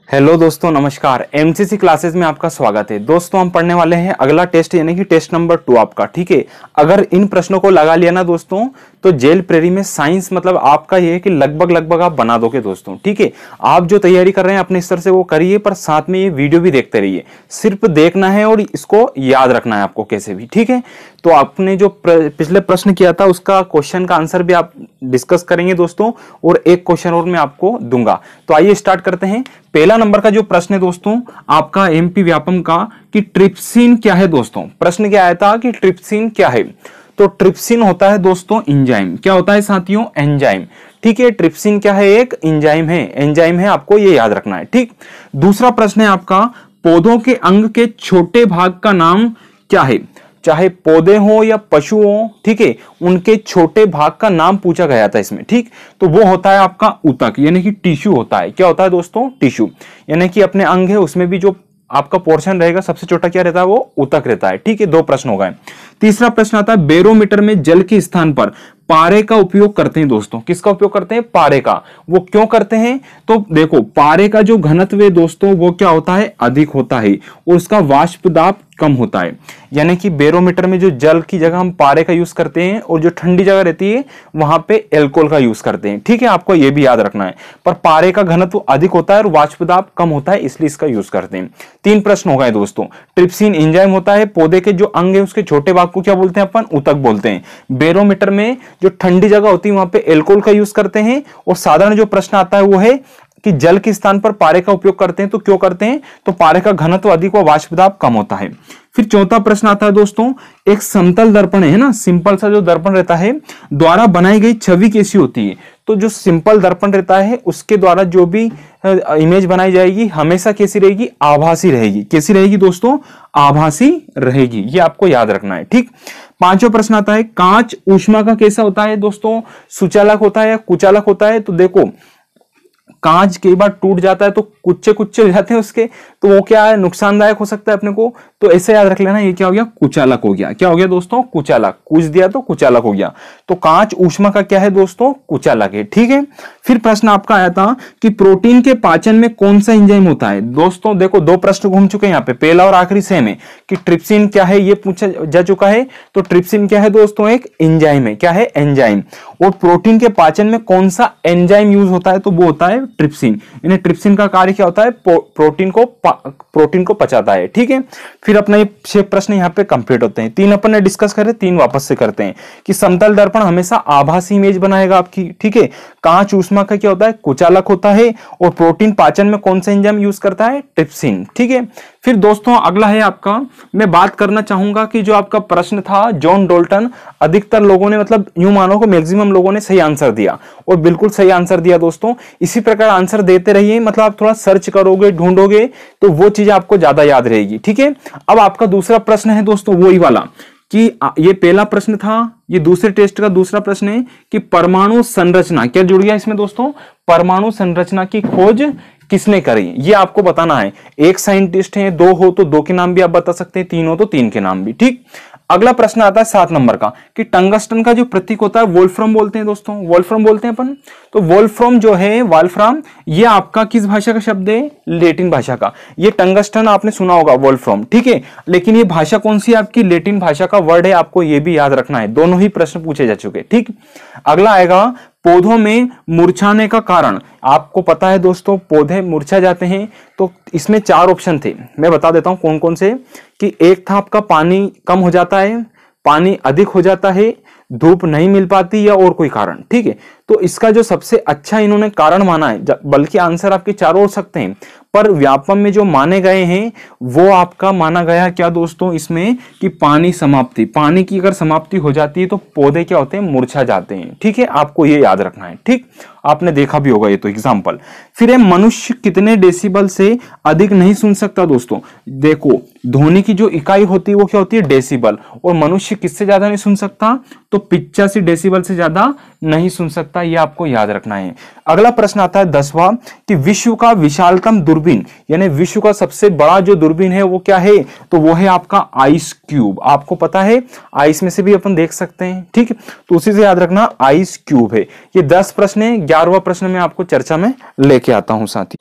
Hello दोस्तों, नमस्कार। MCC classes में आपका स्वागत है। दोस्तों हम पढ़ने वाले हैं अगला टेस्ट यानी कि टेस्ट नंबर 2 आपका। ठीक है, अगर इन प्रश्नों को लगा लिया ना दोस्तों तो जेल प्रेरी में साइंस मतलब आपका ये है कि लगभग आप बना दोगे दोस्तों। ठीक है, आप जो तैयारी कर रहे हैं अपने स्तर से वो करिए, पर साथ में ये वीडियो भी देखते रहिए। सिर्फ देखना है और इसको याद रखना है आपको कैसे भी। ठीक है, तो आपने जो पिछले प्रश्न किया था उसका क्वेश्चन का आंसर भी आप डिस्कस करेंगे दोस्तों, और एक क्वेश्चन और मैं आपको दूंगा। तो आइए स्टार्ट करते हैं। पहला नंबर का जो प्रश्न है दोस्तों आपका एमपी व्यापम का कि ट्रिप्सिन क्या है दोस्तों। प्रश्न क्या आया था कि ट्रिप्सिन क्या है। तो ट्रिप्सिन होता है दोस्तों एंजाइम। क्या होता है साथियों? एंजाइम। ठीक है, ट्रिप्सिन क्या है? एक एंजाइम है। एंजाइम है, आपको ये याद रखना है। ठीक, दूसरा प्रश्न है आपका पौधों के अंग के छोटे भाग का नाम क्या है। चाहे पौधे हो या पशु हो, ठीक है, उनके छोटे भाग का नाम पूछा गया था इसमें। ठीक, तो वो होता है आपका ऊतक यानी कि टिश्यू होता है। क्या होता है दोस्तों? टिश्यू। यानी कि अपने अंग है उसमें भी जो आपका पोर्शन रहेगा सबसे छोटा क्या रहता है? वो ऊतक रहता है। ठीक है, दो प्रश्न हो गए। तीसरा प्रश्न आता है बैरोमीटर में जल के स्थान पर पारे का उपयोग करते हैं दोस्तों। किसका उपयोग करते हैं? पारे का। वो क्यों करते हैं? तो देखो, पारे का जो घनत्व है दोस्तों वो क्या होता है? अधिक होता है, और उसका वाष्प दाब कम होता है। यानी कि बैरोमीटर में जो जल की जगह हम पारे का यूज करते हैं, और जो ठंडी जगह रहती है वहां पे एल्कोहल का यूज करते हैं। ठीक है, आपको यह भी याद रखना है। पर पारे का घनत्व अधिक होता है और वाष्प दाब कम होता है, इसलिए इसका यूज करते हैं। तीन प्रश्न हो गए दोस्तों। ट्रिप्सिन एंजाइम होता है। पौधे के जो अंग है उसके छोटे भाग को क्या बोलते हैं? अपन ऊतक बोलते हैं। बैरोमीटर में जो ठंडी जगह होती है वहां पे एल्कोहल का यूज करते हैं। और साधारण जो प्रश्न आता है वो है कि जल के स्थान पर पारे का उपयोग करते हैं। तो क्यों करते हैं? तो पारे का घनत्व अधिक व वाष्प दाब कम होता है। फिर चौथा प्रश्न आता है दोस्तों, एक समतल दर्पण है ना, सिंपल सा जो दर्पण रहता है द्वारा बनाई गई छवि कैसी होती है। तो जो सिंपल दर्पण रहता है उसके द्वारा जो भी इमेज बनाई जाएगी हमेशा कैसी रहेगी? आभासी रहेगी। कैसी रहेगी दोस्तों? आभासी रहेगी। ये आपको याद रखना है। ठीक, पांचवा प्रश्न आता है कांच ऊष्मा का कैसा होता है दोस्तों? सुचालक होता है या कुचालक होता है? तो देखो, कांच कई बार टूट जाता है तो कुच्चे कुच्चे हो जाते हैं उसके, तो वो क्या है? नुकसानदायक हो सकता है अपने को। तो ऐसे याद रख लेना, ये क्या हो गया? कुचालक हो गया। क्या हो गया दोस्तों? कुचालक। कुच दिया तो कुचालक हो गया। तो कांच ऊष्मा का क्या है दोस्तों? कुचालक है। ठीक है, फिर प्रश्न आपका आया था कि प्रोटीन के पाचन में कौन सा एंजाइम होता है। दोस्तों देखो, दो प्रश्न घूम चुके हैं यहाँ पे, पहला और आखिरी सेम है कि ट्रिप्सिन क्या है ये पूछा जा चुका है। तो ट्रिप्सिन क्या है दोस्तों? एक एंजाइम है। क्या है? एंजाइम। और प्रोटीन के पाचन में कौन सा एंजाइम यूज होता है? तो वो होता है ट्रिप्सिन। यानी ट्रिप्सिन का कार्य क्या होता है? प्रोटीन को पचाता है। ठीक है, फिर अपना ये 6 प्रश्न यहाँ पे कंप्लीट होते हैं। 3 अपन ने डिस्कस करे, 3 वापस से करते हैं कि समतल दर्पण हमेशा आभासी इमेज बनाएगा आपकी। ठीक है, कांच ऊष्मा का क्या होता है? कुचालक होता है। और प्रोटीन पाचन में कौन सा एंजाइम यूज करता है? ट्रिप्सिन। ठीक है, फिर दोस्तों अगला है आपका, मैं बात करना चाहूंगा कि जो आपका प्रश्न था जॉन डाल्टन, अधिकतर लोगों ने मतलब यूं मानो कि मैक्सिमम लोगों ने सही आंसर दिया, और बिल्कुल सही आंसर दिया दोस्तों। इसी प्रकार आंसर देते रहिए, मतलब आप थोड़ा सर्च करोगे, ढूंढोगे तो वो चीज आपको ज्यादा याद रहेगी। ठीक है, अब आपका दूसरा प्रश्न है दोस्तों वही वाला कि ये पहला प्रश्न था, ये दूसरे टेस्ट का दूसरा प्रश्न है कि परमाणु संरचना क्या जुड़ गया इसमें दोस्तों? परमाणु संरचना की खोज किसने करी, ये आपको बताना है। एक साइंटिस्ट है, 2 हो तो 2 के नाम भी आप बता सकते हैं, 3 हो तो 3 के नाम भी। ठीक, अगला प्रश्न आता है 7 नंबर का कि टंगस्टन का जो प्रतीक होता है वोल्फ्राम बोलते हैं दोस्तों। वोल्फ्राम बोलते हैं अपन। तो वोल्फ्राम जो है, वोल्फ्राम, ये आपका किस भाषा का शब्द है? लैटिन भाषा का। ये टंगस्टन आपने सुना होगा वोल्फ्राम। ठीक है, लेकिन ये भाषा कौन सी है आपकी? लैटिन भाषा का वर्ड है, आपको ये भी याद रखना है। दोनों ही प्रश्न पूछे जा चुके। ठीक, अगला आएगा पौधों में मुरझाने का कारण। आपको पता है दोस्तों पौधे मुरझा जाते हैं, तो इसमें 4 ऑप्शन थे, मैं बता देता हूं कौन कौन से। कि एक था आपका पानी कम हो जाता है, पानी अधिक हो जाता है, धूप नहीं मिल पाती, या और कोई कारण। ठीक है, तो इसका जो सबसे अच्छा इन्होंने कारण माना है, बल्कि आंसर आपके 4 हो सकते हैं, पर व्यापम में जो माने गए हैं वो आपका माना गया क्या दोस्तों इसमें कि पानी समाप्ति। पानी की अगर समाप्ति हो जाती है तो पौधे क्या होते हैं? मुरझा जाते हैं। ठीक है, आपको ये याद रखना है। ठीक, आपने देखा भी होगा ये तो एग्जाम्पल। फिर है मनुष्य कितने डेसिबल से अधिक नहीं सुन सकता दोस्तों। देखो, ध्वनि की जो इकाई होती है वो क्या होती है? डेसिबल। और मनुष्य किससे ज्यादा नहीं सुन सकता? तो 85 डेसिबल से ज्यादा नहीं सुन सकता, ये आपको याद रखना है। अगला प्रश्न आता है 10वां कि विश्व का विशालतम दूरबीन, यानी विश्व का सबसे बड़ा जो दूरबीन है वो क्या है? तो वो है आपका आइस क्यूब। आपको पता है आइस में से भी अपन देख सकते हैं। ठीक, तो उसी से याद रखना आइस क्यूब है। ये 10 प्रश्न है। 11वां प्रश्न में आपको चर्चा में लेके आता हूं साथी।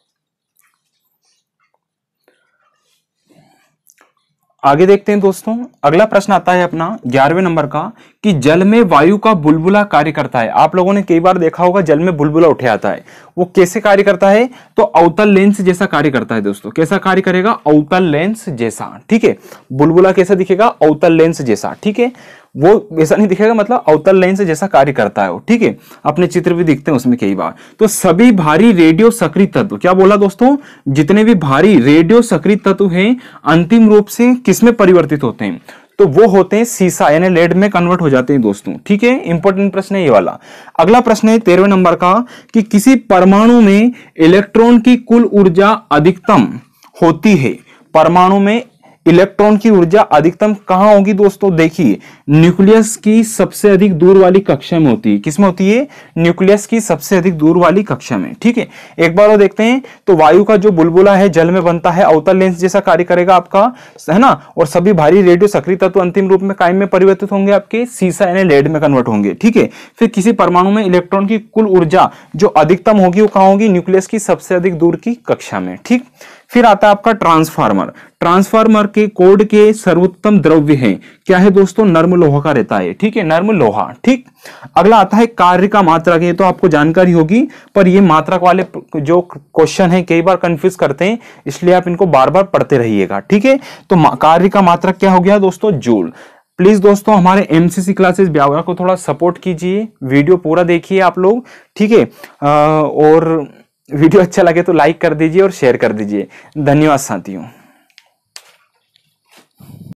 आगे देखते हैं दोस्तों, अगला प्रश्न आता है अपना 11वें नंबर का कि जल में वायु का बुलबुला कार्य करता है। आप लोगों ने कई बार देखा होगा जल में बुलबुला उठे आता है, वो कैसे कार्य करता है? तो अवतल लेंस जैसा कार्य करता है दोस्तों। कैसा कार्य करेगा? अवतल लेंस जैसा, ठीक है। बुलबुला कैसा दिखेगा? अवतल लेंस जैसा, ठीक है। वो वैसा नहीं दिखेगा, मतलब अवतल लेंस जैसा कार्य करता है वो, ठीक है। अपने चित्र भी दिखते हैं उसमें कई बार। तो सभी भारी रेडियो सक्रिय तत्व, क्या बोला दोस्तों? जितने भी भारी रेडियो सक्रिय तत्व हैं अंतिम रूप से किसमें परिवर्तित होते हैं? तो वो होते हैं सीसा यानी लेड में कन्वर्ट हो जाते हैं दोस्तों, ठीक है। इंपॉर्टेंट प्रश्न है ये वाला। अगला प्रश्न है 13वें नंबर का कि किसी परमाणु में इलेक्ट्रॉन की कुल ऊर्जा अधिकतम होती है। परमाणु में इलेक्ट्रॉन की ऊर्जा अधिकतम कहां होगी दोस्तों? देखिए, न्यूक्लियस की सबसे अधिक दूर वाली कक्षा में होती है। किसमें होती है? न्यूक्लियस की सबसे अधिक दूर वाली कक्षा में, ठीक है। एक बार वो देखते हैं, तो वायु का जो बुलबुला है जल में बनता है, अवतल लेंस जैसा कार्य करेगा आपका, है ना। और सभी भारी रेडियो सक्रिय तत्व अंतिम रूप में कायम में परिवर्तित होंगे, आपके सीसा यानी लेड में कन्वर्ट होंगे, ठीक है। फिर किसी परमाणु में इलेक्ट्रॉन की कुल ऊर्जा जो अधिकतम होगी वो कहां होगी? न्यूक्लियस की सबसे अधिक दूर की कक्षा में, ठीक। फिर आता है आपका ट्रांसफार्मर। ट्रांसफार्मर के कोड के सर्वोत्तम द्रव्य है, क्या है दोस्तों? नर्म लोहा का रहता है, ठीक है, नर्म लोहा, ठीक। अगला आता है कार्य का मात्रक। ये तो आपको जानकारी होगी, पर ये मात्रक वाले जो क्वेश्चन है कई बार कंफ्यूज करते हैं, इसलिए आप इनको बार बार पढ़ते रहिएगा, ठीक है। तो कार्य का मात्रक क्या हो गया दोस्तों? जूल। प्लीज दोस्तों हमारे एमसीसी क्लासेस ब्यावरा को थोड़ा सपोर्ट कीजिए, वीडियो पूरा देखिए आप लोग, ठीक है। और वीडियो अच्छा लगे तो लाइक कर दीजिए और शेयर कर दीजिए। धन्यवाद साथियों।